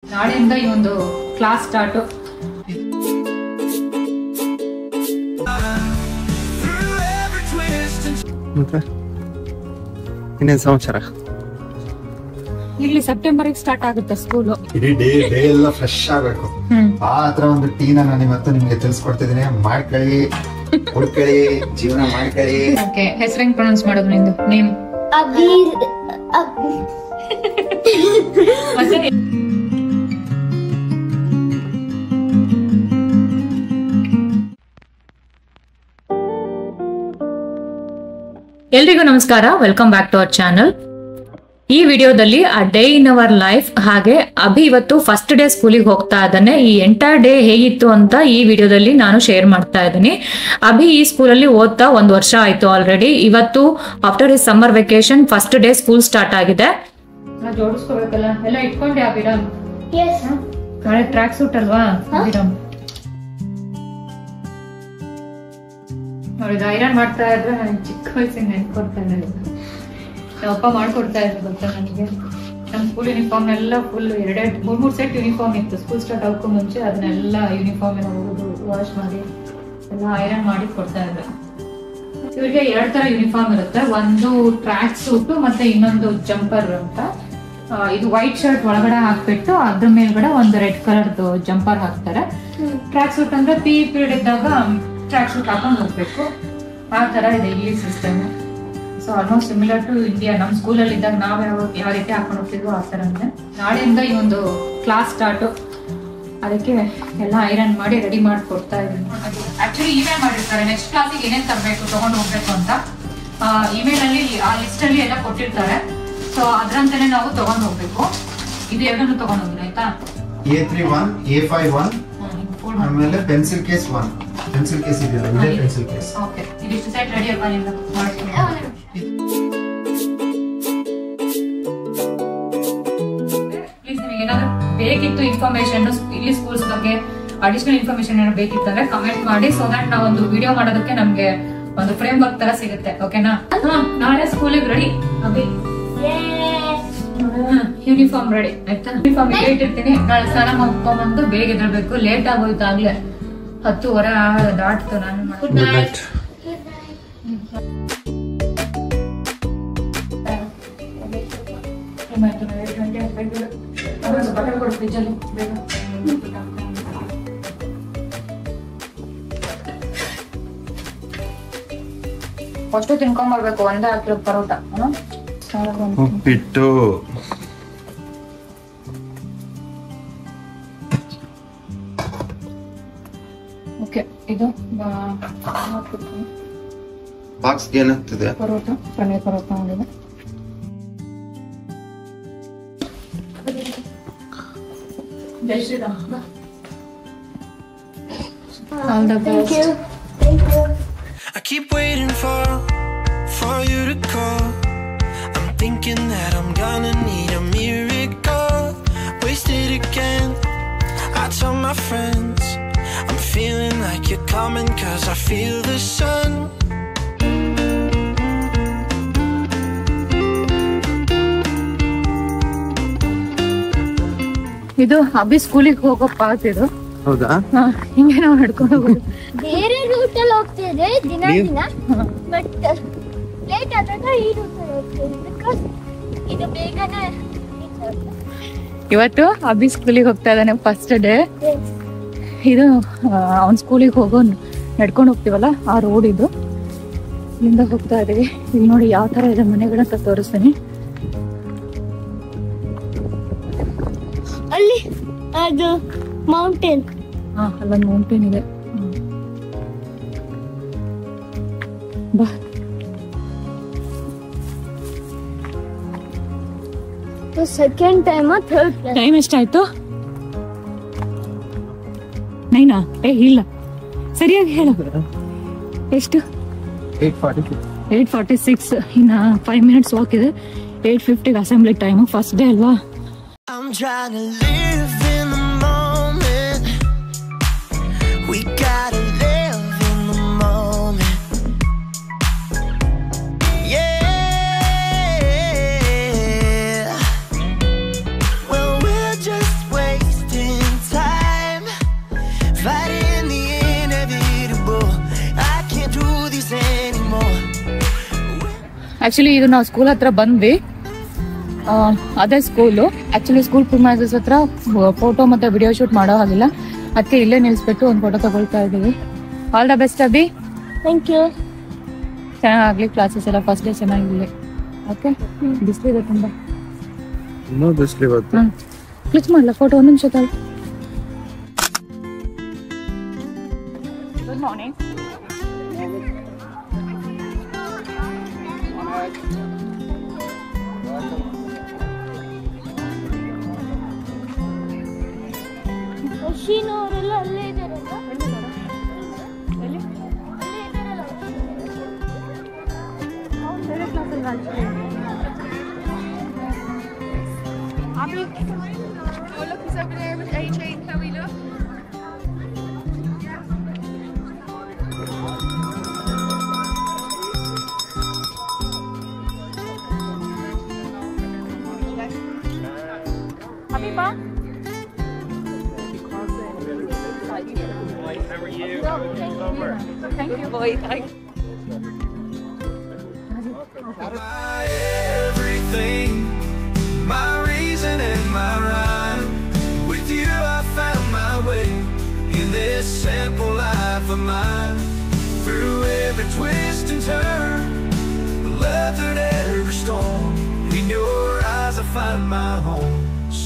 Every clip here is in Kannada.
ನಾಳೆಯಿಂದ ಈ ಒಂದು ಕ್ಲಾಸ್ ಸ್ಟಾರ್ಟ್. ಇನ್ನೇನು ಸಮಾಚಾರ? ಇಲ್ಲಿ ಸೆಪ್ಟೆಂಬರ್ ಸ್ಟಾರ್ಟ್ ಆಗುತ್ತೆ ಸ್ಕೂಲು. ಇಡೀ ಡೇ ಎಲ್ಲ ಫ್ರೆಶ್ ಆಗಬೇಕು. ಆ ತರ ಒಂದು ಟೀನ ನಾನು ಇವತ್ತು ನಿಮ್ಗೆ ತಿಳಿಸ್ಕೊಡ್ತಿದ್ದೀನಿ. ಮಾಡ್ಕೊಳ್ಳಿ, ಹುಡ್ಕೊಳ್ಳಿ, ಜೀವನ ಮಾಡ್ಕೊಳ್ಳಿ. ಓಕೆ, ಹೆಸರು ಹೆಂಗ್ ಪ್ರೊನೌನ್ಸ್ ಮಾಡೋದು ನಿಂದು? ನೇಮ್ ಎಲ್ರಿಗೂ ನಮಸ್ಕಾರ, welcome back to our channel. ಈ ವಿಡಿಯೋದಲ್ಲಿ ಆ ಡೇ ಇನ್ ಅವರ್ ಲೈಫ್, ಹಾಗೆ ಅಭಿ ಇವತ್ತು ಫಸ್ಟ್ ಡೇ ಸ್ಕೂಲಿಗೆ ಹೋಗ್ತಾ ಇದ್ದಾನೆ. ಈ ಎಂಟೈರ್ ಡೇ ಹೇಗಿತ್ತು ಅಂತ ಈ ವಿಡಿಯೋದಲ್ಲಿ ನಾನು ಶೇರ್ ಮಾಡ್ತಾ ಇದ್ದೀನಿ. ಅಭಿ ಈ ಸ್ಕೂಲಲ್ಲಿ ಓದ್ತಾ 1 ವರ್ಷ ಆಯ್ತು ಆಲ್ರೆಡಿ. ಇವತ್ತು after his summer vacation first day school start ಆಗಿದೆ. ಜೋಡಿಸ್ಕೋಬೇಕಲ್ಲ, ಎಲ್ಲ ಇಟ್ಕೊಂಡೆ ಅಭಿರಾಮ್? ನಾಳೆ ಟ್ರ್ಯಾಕ್ ಸೂಟ್ ಅಲ್ವಾ ಅಭಿರಾಮ್? ನೋಡಿ, ಐರನ್ ಮಾಡ್ತಾ ಇದ್ರೆ ನನಗೆ ಚಿಕ್ಕ ವಯಸ್ಸಿಗೆ ನೆನ್ಕೊಡ್ತಾ ಇದ್ದಾರೆ. ಅಪ್ಪ ಮಾಡ್ಕೊಡ್ತಾ ಇದ್ರು ಗೊತ್ತಾ ನನಗೆ. ನಮ್ಮ ಸ್ಕೂಲ್ ಯೂನಿಫಾರ್ಮ್ ಎಲ್ಲ ಫುಲ್ 2-3 ಸೆಟ್ ಯೂನಿಫಾರ್ಮ್ ಇತ್ತು ಸ್ಕೂಲ್ ಸ್ಟಾರ್ಟ್ ಆಗೋಕ್ಕೂ ಮುಂಚೆ. ಅದನ್ನೆಲ್ಲ ಯೂನಿಫಾರ್ಮ್ ಎಲ್ಲ ಹೋಗೋದು ವಾಶ್ ಮಾಡಿ ಎಲ್ಲ ಐರನ್ ಮಾಡಿ ಕೊಡ್ತಾ ಇದ್ರು. ಇವ್ರಿಗೆ 2 ತರ ಯೂನಿಫಾರ್ಮ್ ಇರುತ್ತೆ. ಒಂದು ಟ್ರ್ಯಾಕ್ ಸೂಟ್ ಮತ್ತೆ ಇನ್ನೊಂದು ಜಂಪರ್ ಅಂತ. ಇದು ವೈಟ್ ಶರ್ಟ್ ಒಳಗಡೆ ಹಾಕ್ಬಿಟ್ಟು ಅದ್ರ ಮೇಲ್ಗಡೆ ಒಂದು ರೆಡ್ ಕಲರ್ದು ಜಂಪರ್ ಹಾಕ್ತಾರೆ. ಟ್ರ್ಯಾಕ್ ಸೂಟ್ ಅಂದ್ರೆ ಪೀರಿಯಡ್ ಇದ್ದಾಗ ಟ್ರ್ಯಾಕ್ ಸೂಟ್ ಹಾಕೊಂಡು ಹೋಗ್ಬೇಕು. ಆ ತರ ಇದೆ ಇಲ್ಲಿ system. So almost similar to India. ನಮ್ಮ ಸ್ಕೂಲಲ್ಲಿ ಇದ್ದಾಗ ನಾವು ಯಾವ ರೀತಿ ಹಾಕೊಂಡು ಹೋಗ್ತಿದ್ವೋ ಆ ತರನೇ. ನಾಳೆಯಿಂದ ಈ ಒಂದು ಕ್ಲಾಸ್ ಸ್ಟಾರ್ಟ್. ಅದಕ್ಕೆ ಎಲ್ಲ ಐರನ್ ಮಾಡಿ ರೆಡಿ ಮಾಡಿ ಕೊಡ್ತಾ ಇದ್ದೀನಿ. ಆಕ್ಚುಲಿ ಇಮೇಲ್ ಮಾಡಿರ್ತಾರೆ ನೆಕ್ಸ್ಟ್ ಕ್ಲಾಸಿಗೆ ಏನೇನು ತರಬೇಕು, ತಗೊಂಡು ಹೋಗ್ಬೇಕು ಅಂತ. ಇಮೇಲ್ ಅಲ್ಲಿ ಆ ಲಿಸ್ಟ್ ಅಲ್ಲಿ ಎಲ್ಲ ಕೊಟ್ಟಿರ್ತಾರೆ. ಸೊ ಅದ್ರಂತಾನೆ ನಾವು ತಗೊಂಡು ಹೋಗ್ಬೇಕು. ಇದು ಎರಡನ್ನು ತಗೊಂಡು ಹೋಗ್ರಿ ಆಯ್ತಾ? A31, A51 ಆಮೇಲೆ ಪೆನ್ಸಿಲ್ ಕೇಸ್ 1. ಪೆನ್ಸಿಲ್ ಕೇಸ್ ಇದೆಯಲ್ಲ, ಇದೇ ಪೆನ್ಸಿಲ್ ಕೇಸ್. ಓಕೆ, ಇದಿಷ್ಟು ಸೆಟ್ ರೆಡಿ ಅಪ್ಪ ನಿಂದು ಮಾಡ್ತೀನಿ. ಪ್ಲೀಸ್, ನಿಮಗೆ ಏನಾದ್ರು ಬೇಕಿತ್ತು ಇನ್ಫಾರ್ಮೇಶನ್ ಇಲ್ಲಿ ಸ್ಕೂಲ್ಸ್ ಬಗ್ಗೆ, ಅಡಿಷನಲ್ ಇನ್ಫಾರ್ಮೇಶನ್ ಏನಾದ್ರು ಬೇಕಿತ್ತಂದ್ರೆ ಕಮೆಂಟ್ ಮಾಡಿ. ಸೊ ದಟ್ ನಾವು ಒಂದು ವಿಡಿಯೋ ಮಾಡೋದಕ್ಕೆ ನಮ್ಗೆ ಒಂದು ಫ್ರೇಮ್ ವರ್ಕ್ ತರ ಸಿಗುತ್ತೆ. ಓಕೆನಾ? ನಾಳೆ ಸ್ಕೂಲಿಗೆ ರೆಡಿ ಅಭಿ? ಯೂನಿಫಾರ್ಮ್ ರೆಡಿ ಆಯ್ತಾ? ಯೂನಿಫಾರ್ಮ್ ಇಟ್ಟಿರ್ತೀನಿ. ನಾಳೆ ಸ್ನಾನ ಮಾಡ್ಕೊಂಡ್ಬಂದು ಬೇಗ ಎದ್ದೇಳ್ಬೇಕು. ಲೇಟ್ ಆಗೋಯ್ತು, ಆಗ್ಲೇ 10:15 ದಾಟ್ತು. ನಾನು ಗುಡ್ ನೈಟ್. ಅಷ್ಟು ತಿನ್ಕೊಂಡ್ಬರ್ಬೇಕು. ಒಂದೇ ಹಾಕಿರೋ ಪರೋಟ. ಉಪ್ಪಿಟ್ಟು. ಓಕೆ, ಇದು ಬಾಕ್ಸ್ ಏನಾಗ್ತದೆ? ಪರೋಟ, ಪನ್ನೀರ್ ಪರೋಟ ಮಾಡಿದೆ. ಜೈ Shriram. All the best. Thank you. I keep waiting for you to call. I'm thinking that I'm gonna need a miracle. Wasted again. I tell my friends I'm feeling like you're coming 'cause I feel the sun. ಇದು ಅಭಿ ಸ್ಕೂಲಿಗೆ ಹೋಗೋ ಪಾತ್. ಇದು ಹೌದಾ? ಹಿಂಗೆ ನಾವು ನಡ್ಕೊಂಡು ಹೋಗೋದು. ಬೇರೆ ರೂಟ್ ಅಲ್ಲಿ ಹೋಗ್ತಿದ್ರೆ ದಿನ ಬಟ್ ಲೇಟ್ ಆದಾಗ ಈ ರೂಟ್ ಅಲ್ಲಿ ಹೋಗ್ತಿದ್ದೆ ಬಿಕಾಸ್ ಇದು ಬೇಗನೆ. ಇವತ್ತು ಅಭಿ ಸ್ಕೂಲಿಗೆ ಹೋಗ್ತಾ ಇದ್ದಾನೆ ಫಸ್ಟ್ ಡೇ. ಇದು ಅವ್ನ ಸ್ಕೂಲಿಗೆ ಹೋಗೋ ನಡ್ಕೊಂಡು ಹೋಗ್ತೀವಲ್ಲ ಆ ರೋಡ್ ಇದು. ಇಲ್ಲಿಂದ ಹೋಗ್ತಾ ಇದೀವಿ. ಇಲ್ಲಿ ನೋಡಿ ಯಾವ ತರ ಇದೆ ಮನೆಗಳಂತ ತೋರಿಸ್ತೀನಿ. ಅಲ್ಲಿ ಅದು ಮೌಂಟೇನ್. ಅಲ್ಲೊಂದು ಮೌಂಟೇನ್ ಇದೆ. ಬಾ. ಸೆಕೆಂಡ್ ಟೈಮ್ ಥರ್ಡ್ ಟೈಮ್ ಎಷ್ಟಾಯ್ತು? 9? ಇಲ್ಲ, ಸರಿಯಾಗಿ ಹೇಳು. ಎಷ್ಟು? 8:46. ಇನ್ನ 5 minutes ವಾಕ್ ಇದೆ. 8:50 ಅಸೆಂಬ್ಲಿ ಟೈಮ್. ಫಸ್ಟ್ ಡೇ ಅಲ್ವಾ? I'm trying to live in the moment. We gotta live in the moment. Yeah. Well, we're just waiting. Actually ಇದು ನಾವು ಸ್ಕೂಲ್ ಹತ್ರ ಬಂದ್ವಿ, ಅದೇ ಸ್ಕೂಲು. ಆಕ್ಚುಲಿ ಸ್ಕೂಲ್ ಪ್ರಿಮೈಸಸ್ ಹತ್ರ ಫೋಟೋ ಮತ್ತೆ ವಿಡಿಯೋ ಶೂಟ್ ಮಾಡೋ ಹಾಗಿಲ್ಲ, ಅದಕ್ಕೆ ಇಲ್ಲೇ ನಿಲ್ಸ್ಬಿಟ್ಟು ಒಂದು ಫೋಟೋ ತಗೊಳ್ತಾ ಇದೀವಿ. All the best Abhi. Thank you. ಚೆನ್ನಾಗಾಗ್ಲಿ ಕ್ಲಾಸಸ್ ಎಲ್ಲ, ಫಸ್ಟ್ ಡೇ ಚೆನ್ನಾಗಿರ್ಲಿ. ಓಕೆ, ಬಿಸಿಲಿದೆ ತುಂಬಾ. ಕ್ಲಿಕ್ ಮಾಡಲ್ಲ ಫೋಟೋ, ಒಂದು ನಿಮಿಷ ತಾಳು. Good morning. ಅವರೆಲ್ಲ ಅಲ್ಲೇ ಇದ್ದಾರಲ್ಲ, Thank you, boy. My everything, my reason and my rhyme. With you I found my way in this simple life of mine. Through every twist and turn, weathered every storm. In your eyes I find my home,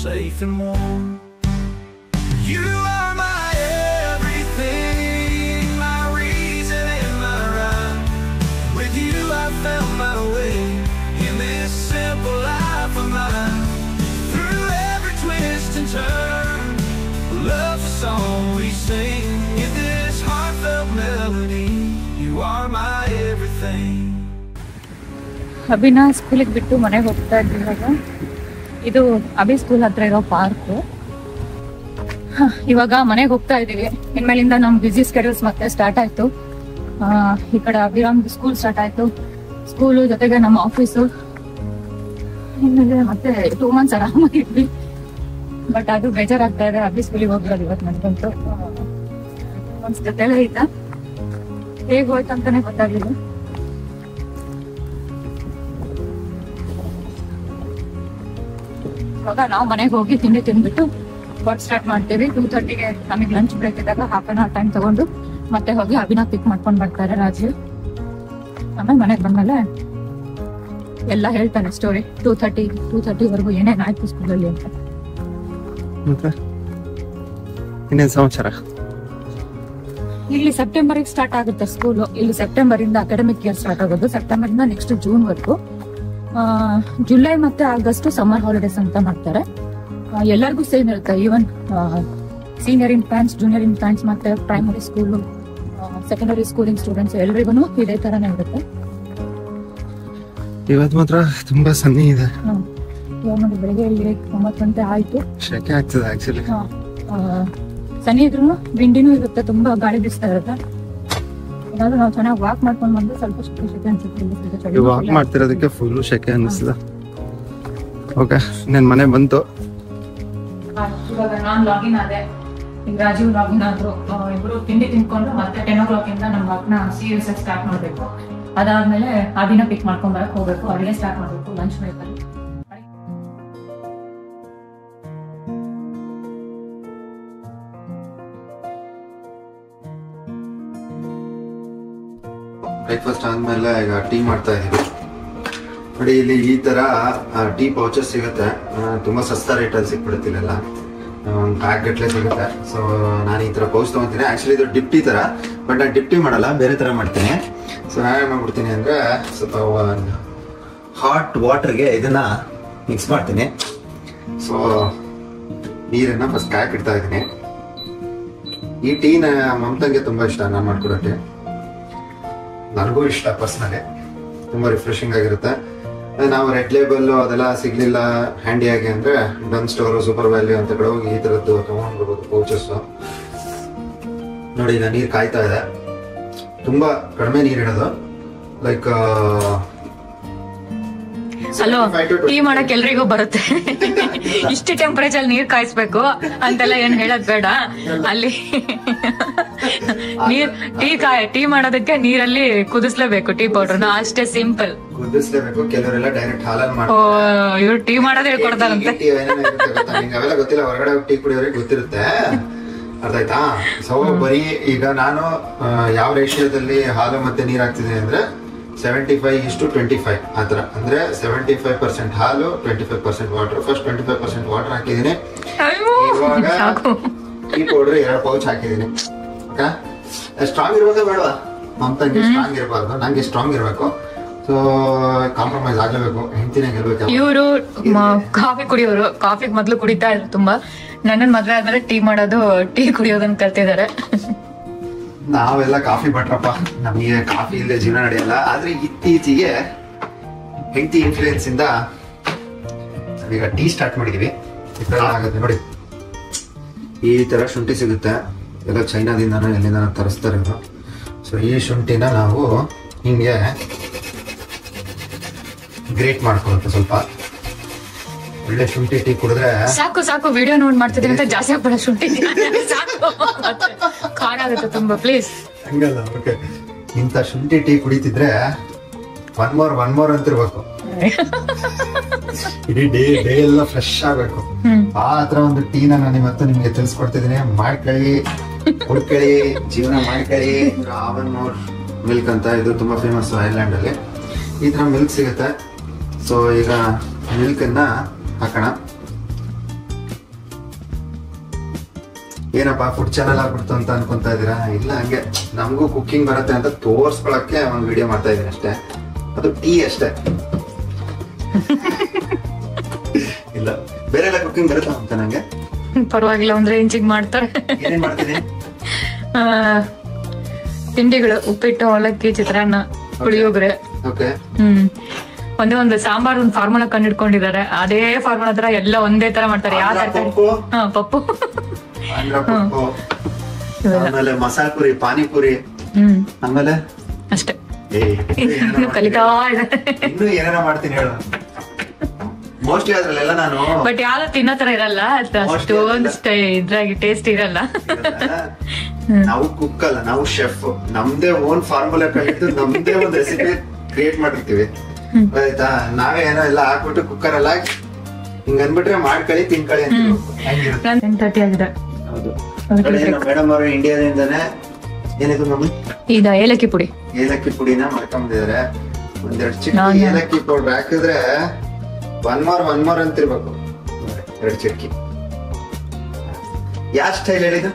safe and warm. You are my everything, my reason and my rhyme. With you I found my way in this simple life of mine. Through every twist and turn, love's a song we sing in this heartfelt melody. You are my everything. ಅಭಿನ ಸ್ಕೂಲಿಗೆ ಬಿಟ್ಟು ಮನೆಗೆ ಹೋಗ್ತಾ ಇದ್ವಿ ಇವಾಗ. ಇದು ಅಭಿ ಸ್ಕೂಲ್ ಹತ್ರ ಇರೋ ಪಾರ್ಕು. ಇವಾಗ ಮನೆಗೆ ಹೋಗ್ತಾ ಇದೀವಿ. ಇನ್ಮೇಲಿಂದ ನಮ್ ಬಿಸಿ ಸ್ಕೆಡ್ಯೂಲ್ಸ್ ಮತ್ತೆ ಸ್ಟಾರ್ಟ್ ಆಯ್ತು. ಈ ಕಡೆ ಅಭಿರಾಮ್ ಸ್ಕೂಲ್ ಸ್ಟಾರ್ಟ್ ಆಯ್ತು, ಸ್ಕೂಲು ಜೊತೆಗೆ ನಮ್ಮ ಆಫೀಸು. ಇನ್ಮೇಲೆ ಮತ್ತೆ 2 months ಆರಾಮಾಗಿದ್ವಿ, ಬಟ್ ಅದು ಬೇಜಾರಾಗ್ತಾ ಇದೆ. ಅಭಿ ಸ್ಕೂಲಿಗೆ ಹೋಗ್ಬೋದು ಇವತ್ತು ನನ್ಗಂತೂ. ಒಂದ್ ಜೊತೆಲೇ ಇದ್ದ, ಹೇಗ್ ಹೋಯ್ತು ಅಂತಾನೆ ಗೊತ್ತಾಗ್ಲಿಲ್ಲ. ಇವಾಗ ನಾವು ಮನೆಗೆ ಹೋಗಿ ತಿಂಡಿ ತಿಂದ್ಬಿಟ್ಟು ವರ್ಕ್ ಸ್ಟಾರ್ಟ್ ಮಾಡ್ತೀವಿ. 2:30ಗೆ ನಮಗೆ ಲಂಚ್ ಬ್ರೇಕ್ ಇದ್ದಾಗ 1/2 hour ಟೈಮ್ ತಗೊಂಡು ಮತ್ತೆ ಹೋಗಿ ಅಭಿನ ಪಿಕ್ ಮಾಡ್ಕೊಂಡ್ ಬರ್ತಾರೆ ರಾಜು. ಆಮೇಲೆ ಮನೆಗೆ ಬಂದ್ಮೇಲೆ ಎಲ್ಲ ಹೇಳ್ತಾನೆ ಸ್ಟೋರಿ. 2:30ವರೆಗೂ ಏನೇನಾಯ್ತು ಸ್ಕೂಲಲ್ಲಿ ಅಂತ. ಇನ್ನೇನ್ ಸಮಾಚಾರ? ಇಲ್ಲಿ ಸೆಪ್ಟೆಂಬರ್ಗೆ ಸ್ಟಾರ್ಟ್ ಆಗುತ್ತೆ ಸ್ಕೂಲು. ಇಲ್ಲಿ ಸೆಪ್ಟೆಂಬರ್ ಇಂದ ಅಕಾಡೆಮಿಕ್ ಇಯರ್ ಸ್ಟಾರ್ಟ್ ಆಗೋದು. ಸೆಪ್ಟೆಂಬರ್ ಇಂದ ನೆಕ್ಸ್ಟ್ ಜೂನ್ ವರ್ಗು. ಜುಲೈ ಮತ್ತೆ ಆಗಸ್ಟ್ ಸಮ್ಮರ್ ಹಾಲಿಡೇಸ್ ಅಂತ ಮಾಡ್ತಾರೆ. ಎಲ್ಲರಿಗೂ ಸೇಮ್ ಇರುತ್ತೆ. ಈವನ್ ಸೀನಿಯರ್ ಇನ್ಫ್ಯಾನ್ಸ್, ಜೂನಿಯರ್ ಇನ್ಫ್ಯಾನ್ಸ್ ಮತ್ತೆ primary school, secondary schooling students ಎಲ್ರಿಗೂ ಇದೇ ತರಾನೇ ಇರುತ್ತೆ. ಇವತ್ತು ಮಾತ್ರ ತುಂಬಾ ಸನ್ನಿ ಇದೆ. ಇವಾಗ ನೋಡಿ ಬೆಳಿಗ್ಗೆ ಇಲ್ಲಿ 9 ಗಂಟೆ ಆಯ್ತು. ಶೆಕೆ ಆಗ್ತದೆ ಆಕ್ಚುಲಿ. ಸನಿ ಇದ್ರೂ ವಿಂಡಿನೂ ಇರುತ್ತೆ, ತುಂಬಾ ಗಾಳಿ ಬೀಸ್ತಾ ಇರುತ್ತೆ. ಏನಾದ್ರು ನಾವು ಚೆನ್ನಾಗಿ ವಾಕ್ ಮಾಡ್ಕೊಂಡು ಬಂದು ಸ್ವಲ್ಪ ಶೆಕೆ ಅನ್ಸುತ್ತೆ. ವಾಕ್ ಮಾಡ್ತಿರೋದಕ್ಕೆ ಫುಲ್ ಶೆಕೆ ಅನಿಸ್ತದ. ಓಕೆ, ನನ್ ಮನೆ ಬಂತು. ಇವಾಗ ನಾನ್ ಲಾಗಿನ್ ಆದೆ, ಈಗ ರಾಜೀವ್ ಲಾಗಿನ್ ಆದ್ರು. ಇಬ್ರು ತಿಂಡಿ ತಿನ್ಕೊಂಡು ಮತ್ತೆ 10 o'clock ಇಂದ ನಮ್ ವರ್ಕ್ನ ಸೀರಿಯಸ್ ಆಗಿ ಸ್ಟಾರ್ಟ್ ಮಾಡ್ಬೇಕು. ಅದಾದ್ಮೇಲೆ ಅಭಿನ ಪಿಕ್ ಮಾಡ್ಕೊಂಡ್ ಬರಕ್ ಹೋಗ್ಬೇಕು, ಅಡಿಗೆ ಸ್ಟಾರ್ಟ್ ಮಾಡ್ಬೇಕು ಲಂಚ್ ಬ್ರೇಕಲ್ಲಿ. ಬ್ರೇಕ್ಫಾಸ್ಟ್ ಆದ್ಮೇಲೆ ಈಗ ಟೀ ಮಾಡ್ತಾ ಇದೀವಿ. ನೋಡಿ ಇಲ್ಲಿ ಈ ತರ ಟೀ ಪೌಚಸ್ ಸಿಗುತ್ತೆ. ತುಂಬಾ ಸಸ್ತಾ ರೇಟಲ್ಲಿ ಸಿಕ್ಬಿಡುತ್ತೆ ಇಲ್ಲೆಲ್ಲ. ಒಂದು ಪ್ಯಾಕ್ ಗಟ್ಲೆ ಸಿಗುತ್ತೆ. ಸೊ ನಾನು ಈ ತರ ಪೌಚ್ ತಗೊಂತೀನಿ. ಆಕ್ಚುಲಿ ಇದು ಡಿಪ್ ಟೀ ತರ, ಬಟ್ ನಾನು ಡಿಪ್ ಟೀ ಮಾಡಲ್ಲ, ಬೇರೆ ತರ ಮಾಡ್ತೀನಿ. ಸೊ ನಾನೇನ್ ಮಾಡ್ಬಿಡ್ತೀನಿ ಅಂದ್ರೆ ಸ್ವಲ್ಪ ಹಾಟ್ ವಾಟರ್ಗೆ ಇದನ್ನ ಮಿಕ್ಸ್ ಮಾಡ್ತೀನಿ. ಸೊ ನೀರನ್ನ ಫಸ್ಟ್ ಕಾಯಕ್ ಇಡ್ತಾ ಇದ್ದೀನಿ. ಈ ಟೀನ ಮಮತಂಗೆ ತುಂಬಾ ಇಷ್ಟ ನಾನು ಮಾಡ್ಕೊಡೋ ಟೀ. ನನಗೂ ಇಷ್ಟ ಪರ್ಸನಲಿ, ತುಂಬಾ ರಿಫ್ರೆಶಿಂಗ್ ಆಗಿರುತ್ತೆ. ನಾವು ರೆಡ್ ಲೇಬಲ್ ಅದೆಲ್ಲ ಸಿಗ್ಲಿಲ್ಲ ಹ್ಯಾಂಡಿಯಾಗಿ ಅಂದ್ರೆ ಡನ್ ಸ್ಟೋರ್, ಸೂಪರ್ ವ್ಯಾಲ್ಯೂ ಅಂತ ಕಡೆ ಹೋಗಿ ಈ ತರದ್ದು ತಗೊಂಡ್ಬರ್ಬೋದು ಪೌಚಸ್. ನೋಡಿ ಈಗ ನೀರು ಕಾಯ್ತಾ ಇದೆ. ತುಂಬಾ ಕಡಿಮೆ ನೀರಿಡೋದು, ಲೈಕ್ ಅಲ್ಲೋ ಟೀ ಮಾಡಕ್ ಎಲ್ರಿಗೂ ಬರುತ್ತೆ. ಇಷ್ಟು ಟೆಂಪರೇಚರ್ ನೀರ್ ಕಾಯಿಸ್ಬೇಕು ಅಂತೆಲ್ಲ ಏನ್ ಹೇಳೋದ್ ಬೇಡ. ಅಲ್ಲಿ ನೀರ್ ಟೀ ಮಾಡೋದಕ್ಕೆ ನೀರಲ್ಲಿ ಕುದಿಸ್ಲೇಬೇಕು ಟೀ ಪೌಡರ್ನ, ಅಷ್ಟೇ ಸಿಂಪಲ್. ಕುದಿಸ್ಲೇಬೇಕು. ಕೆಲವರೆಲ್ಲ ಡೈರೆಕ್ಟ್ ಹಾಲಲ್ಲಿ ಮಾಡ್ತಾರೆ. ಇವ್ರು ಟೀ ಮಾಡೋದೇ ಹೇಳ್ಕೊಡ್ತಾರಂತೆ. ಅವೆಲ್ಲ ಗೊತ್ತಿಲ್ಲ, ಹೊರಗಡೆ ಟೀ ಕುಡಿಯೋರಿಗೆ ಗೊತ್ತಿರುತ್ತೆ. ಅರ್ಥ ಆಯ್ತಾ? ಸೊ ಬರೀ ಈಗ ನಾನು ಯಾವ ರೇಷಿಯೋದಲ್ಲಿ ಹಾಲು ಮತ್ತೆ ನೀರ್ ಹಾಕ್ತಿದ್ದೀನಿ ಅಂದ್ರೆ 75:25 ಆತರ. ಅಂದ್ರೆ 75% ಹಾಲು, 25% ವಾಟರ್. ಫಸ್ಟ್ 25% ವಾಟರ್ ಹಾಕಿದೀನಿ. ಇವಾಗ ಟೀ ಪೌಡರ್ 2 ಪೌಚ್ ಹಾಕಿದೀನಿ. ಓಕೆ, ಸ್ಟ್ರಾಂಗ್ ಇರ್ಬೇಕಾ ಬೇಡವಾ? ಮಮತಂಗೆ ಸ್ಟ್ರಾಂಗ್ ಇರಬಾರ್ದು, ನಂಗೆ ಸ್ಟ್ರಾಂಗ್ ಇರ್ಬೇಕು. ಸೊ ಕಾಂಪ್ರಮೈಸ್ ಆಗ್ಲೇಬೇಕು, ಹೆಂಡತಿನೇ ಗೆಲ್ಬೇಕು. ಇವರು ಕಾಫಿ ಕುಡಿಯೋರು, ಕಾಫಿ ಮೊದ್ಲು ಕುಡಿತಾ ಇದ್ರು ತುಂಬಾ. ನನ್ನ ಮದ್ವೆ ಆದ್ಮೇಲೆ ಟೀ ಕುಡಿಯೋದನ್ನ ಕಲ್ತಿದ್ದಾರೆ. ನಾವೆಲ್ಲ ಕಾಫಿ ಭಟ್ರಪ್ಪ, ನಮಗೆ ಕಾಫಿ ಇಲ್ಲದೆ ಜೀವನ ನಡೆಯಲ್ಲ. ಆದ್ರೆ ಇತ್ತೀಚೆಗೆ ಹೆಂಡತಿ ಇನ್ಫ್ಲೂಯೆನ್ಸ್ ಇಂದ ನಾವೀಗ ಟೀ ಸ್ಟಾರ್ಟ್ ಮಾಡಿದೀವಿ. ಆಗುತ್ತೆ ನೋಡಿ, ಈ ತರ ಶುಂಠಿ ಸಿಗುತ್ತೆ, ಎಲ್ಲ ಚೈನಾದಿಂದಾನ ಎಲ್ಲಿಂದ ತರಿಸ್ತಾರೆ ಇವರು. ಸೊ ಈ ಶುಂಠಿನ ನಾವು ಹಿಂಗೆ ಗ್ರೇಟ್ ಮಾಡ್ಕೊಳ್ಳುತ್ತೆ. ಸ್ವಲ್ಪ ಒಳ್ಳೆ ಶುಂಠಿ ಟೀ ಕುಡಿದ್ರೆ ಸಾಕು ವಿಡಿಯೋ ನೋಡ್ ಮಾಡ್ತಿದ್ದೀನಿ ಅಂತ ಜಾಸ್ತಿ ಹಾಕ್ಬೇಡ ಶುಂಠಿ. ಸಾಕು, ಖಾರ ಆಗುತ್ತೆ ತುಂಬಾ, ಪ್ಲೀಸ್. ಹಂಗಲ್ಲ. ಓಕೆ, ಇಂಥ ಶುಂಠಿ ಟೀ ಕುಡಿತಿದ್ರೆ ಒನ್ ಮೋರ್ ಅಂತಿರ್ಬೇಕು. ಇಡೀ ಡೇ ಎಲ್ಲ ಫ್ರೆಶ್ ಆಗ್ಬೇಕು. ಆ ತರ ಒಂದು ಟೀನ ನಾನು ಇವತ್ತು ನಿಮ್ಗೆ ತಿಳಿಸ್ಕೊಡ್ತಿದ್ದೀನಿ. ಮಾಡ್ಕೊಳ್ಳಿ, ಕುಡ್ಕೊಳ್ಳಿ, ಜೀವನ ಮಾಡ್ಕೊಳ್ಳಿ. ಆವನ್ಮೋರ್ ಮಿಲ್ಕ್ ಅಂತ, ಇದು ತುಂಬಾ ಫೇಮಸ್ ಐರ್ಲೆಂಡ್ ಅಲ್ಲಿ. ಈ ತರ ಮಿಲ್ಕ್ ಸಿಗುತ್ತೆ. ಸೊ ಈಗ ಮಿಲ್ಕ್ ಅನ್ನ ಹಾಕೋಣ. ಏನಪ್ಪಾ ಫುಡ್ ಚಾನಲ್ ಆಗ್ಬಿಡ್ತು ಅಂತ ಅನ್ಕೊಂತಾ ಇದೀರಾ? ಇಲ್ಲ, ಹಂಗೆ ನಮಗೂ ಕುಕಿಂಗ್ ಬರುತ್ತೆ ಅಂತ ತೋರ್ಸ್ಕೊಳಕ್ಕೆ ಒಂದು ವಿಡಿಯೋ ಮಾಡ್ತಾ ಇದೀನಿ ಅಷ್ಟೇ. ಅದು ಟೀ ಅಷ್ಟೇ. ಇಲ್ಲ, ಬೇರೆ ಎಲ್ಲ ಕುಕಿಂಗ್ ಬರುತ್ತಾ ಅಂತ ನಂಗೆ? ಪರವಾಗಿಲ್ಲ, ಒಂದ್ ರೇಂಜಿಗೆ ಮಾಡ್ತಾರೆ. ಏನೇನ್ ಮಾಡ್ತೀನಿ? ತಿಂಡಿಗಳು, ಉಪ್ಪಿಟ್ಟು, ಅವಲಕ್ಕಿ, ಚಿತ್ರಾನ್ನ, ಪುಳಿಯೋಗರೆ. ಓಕೆ. ಒಂದು ಸಾಂಬಾರ್ ಒಂದು ಫಾರ್ಮುಲಾ ಕಂಡಿಡ್ಕೊಂಡಿದ್ದಾರೆ. ಅದೇ ಫಾರ್ಮುಲಾ ತರ ಎಲ್ಲ ಒಂದೇ ತರ ಮಾಡ್ತಾರೆ. ಯಾವ ತರಕಾರಿ? ಪಪ್ಪು, ಆಮೇಲೆ ಮಸಾಲ ಪುರಿ, ಪಾನಿಪುರಿ, ಆಮೇಲೆ ಅಷ್ಟೇ. ಕಲಿತಾ ಇದೆ. ಇನ್ನು ಏನೇನೋ ಮಾಡ್ತೀನಿ ಹೇಳು. ಮೋಸ್ಟ್ಲಿ ಅದ್ರಲ್ಲೆಲ್ಲ ನಾನು ಬಟ್ ಯಾವ್ದು ತಿನ್ನೋ ತರ ಇರಲ್ಲ, ಅಷ್ಟೊಂದು ಇದ್ರಾಗಿ ಟೇಸ್ಟ್ ಇರಲ್ಲ. ನಾವು ಕುಕ್ ಅಲ್ಲ, ನಾವು ಶೆಫ್. ನಮ್ದೇ ಓನ್ ಫಾರ್ಮುಲಾ ಕಂಡಿದ್ದು ನಮ್ದೇ ಒಂದು ರೆಸಿಪಿ ಕ್ರಿಯೇಟ್ ಮಾಡಿರ್ತೀವಿ. ಆಯ್ತಾ? ನಾವೇ ಏನೋ ಎಲ್ಲ ಹಾಕ್ಬಿಟ್ಟು ಕುಕ್ಕರ್ ಎಲ್ಲ ಹಿಂಗ ಅನ್ಬಿಟ್ರೆ ಮಾಡ್ಕೊಳ್ಳಿ, ತಿನ್ಕೊಳ್ಳಿ ಅಂತ. 10:30 ಆಗಿದೆ. ಹೌದು ಮೇಡಮ್ ಅವರು ಇಂಡಿಯಾದಿಂದಾನೆ ಏನಿದು ಮಮ್ಮಿ? ಈಗ ಏಲಕ್ಕಿ ಪುಡಿ, ಏಲಕ್ಕಿ ಪುಡಿನ ಮಾಡ್ಕೊಂಡಿದ್ದಾರೆ. ಒಂದೆರಡು ಚಿಕ್ಕಿ ಏಲಕ್ಕಿ ಪೌಡರ್ ಹಾಕಿದ್ರೆ ಒನ್ ಮೋರ್ ಅಂತಿರ್ಬೇಕು. 2 ಚಿಕ್ಕಿ. ಯಾವ ಸ್ಟೈಲ್ ಹೇಳಿದ್ದು?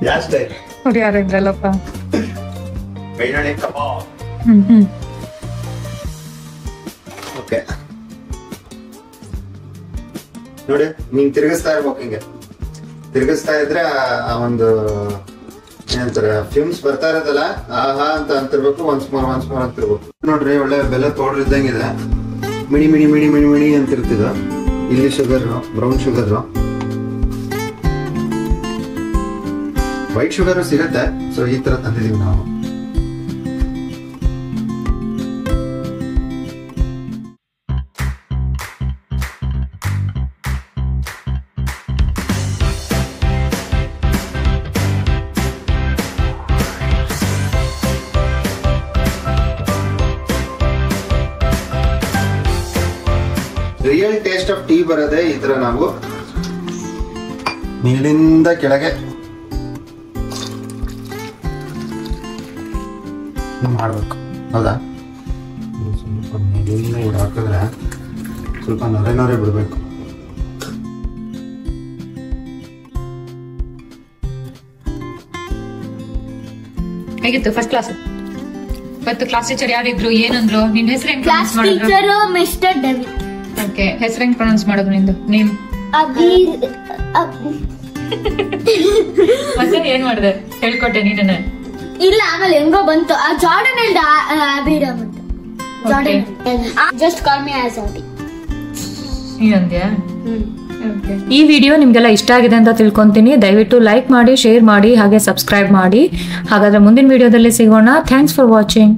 ಯಾವ ಸ್ಟೈಲ್? ಅವ್ರು ಯಾರು ಇದ್ರಲ್ಲಪ್ಪ? ಬೆಳ್ಳುಳ್ಳಿ ಕಬಾಬ್. ಓಕೆ ನೋಡಿ, ನೀನ್ ತಿರುಗಿಸ್ತಾ ಇರ್ಬೇಕು. ಹಿಂಗೆ ತಿರುಗಿಸ್ತಾ ಇದ್ರೆ ಆ ಒಂದು ಏನಂತಾರೆ ಫಿಲ್ಮ್ಸ್ ಬರ್ತಾ ಇರೋದಲ್ಲ, ಆಹಾ ಅಂತ ಅಂತಿರ್ಬೇಕು. Once more ಅಂತಿರ್ಬೇಕು. ನೋಡ್ರಿ, ಒಳ್ಳೆ ಬೆಲ್ಲ ಪೌಡರ್ ಇದ್ದಂಗಿದೆ. ಮಿಣಿ ಅಂತಿರ್ತಿದ. ಇಲ್ಲಿ sugar, brown sugar, white sugar ಸಿಗತ್ತೆ. ಸೊ ಈ ತರ ತಂದಿದೀವಿ ನಾವು. ರಿಯಲ್ ಟೇಸ್ಟ್ ಆಫ್ ಟೀ ಬರೋದೇ ಈ ತರ. ನಾವು ಮೇಲಿಂದ ಕೆಳಗೆ ಮಾಡ್ಬೇಕು, ಹೌದಾ? ಸ್ವಲ್ಪ ಮೇಲಿಂದ ಇವ್ರು ಹಾಕಿದ್ರೆ ಸ್ವಲ್ಪ ನೊರೆ ಬಿಡ್ಬೇಕು. ಹೇಗಿತ್ತು ಫಸ್ಟ್ ಕ್ಲಾಸ್? ಇವತ್ತು ಕ್ಲಾಸ್ ಟೀಚರ್ ಯಾರಿದ್ರು, ಏನಂದ್ರು? ನಿನ್ ಹೆಸರು ಹೆಂಗ್ ಕ್ಲಾಸ್ ಪ್ರೊನೌನ್ಸ್ ಮಾಡಿದ್ರು? Teacher mister David. ಓಕೆ, ಹೆಸರು ಹೆಂಗ್ ಪ್ರೊನೌನ್ಸ್ ಮಾಡೋದು ನಿಂದು? ನೇಮ್ ಮತ್ತೆ ಏನ್ ಮಾಡಿದೆ? ಹೇಳ್ಕೊಟ್ಟೆ ನೀನ? ಇಲ್ಲ, ಆಮೇಲೆ ಹೆಂಗೋ ಬಂತು. ಆ ಜಾರ್ಡನ್ ಅಂಡ್ ಅಬಿರಮ್ ಅಂತ. Jordan just call me as Abi. ಏನಂದ್ಯಾ? ಈ ವಿಡಿಯೋ ನಿಮ್ಗೆಲ್ಲ ಇಷ್ಟ ಆಗಿದೆ ಅಂತ ತಿಳ್ಕೊಂತೀನಿ. ದಯವಿಟ್ಟು ಲೈಕ್ ಮಾಡಿ, ಶೇರ್ ಮಾಡಿ, ಹಾಗೆ ಸಬ್ಸ್ಕ್ರೈಬ್ ಮಾಡಿ. ಹಾಗಾದ್ರೆ ಮುಂದಿನ ವಿಡಿಯೋದಲ್ಲಿ ಸಿಗೋಣ. Thanks for watching.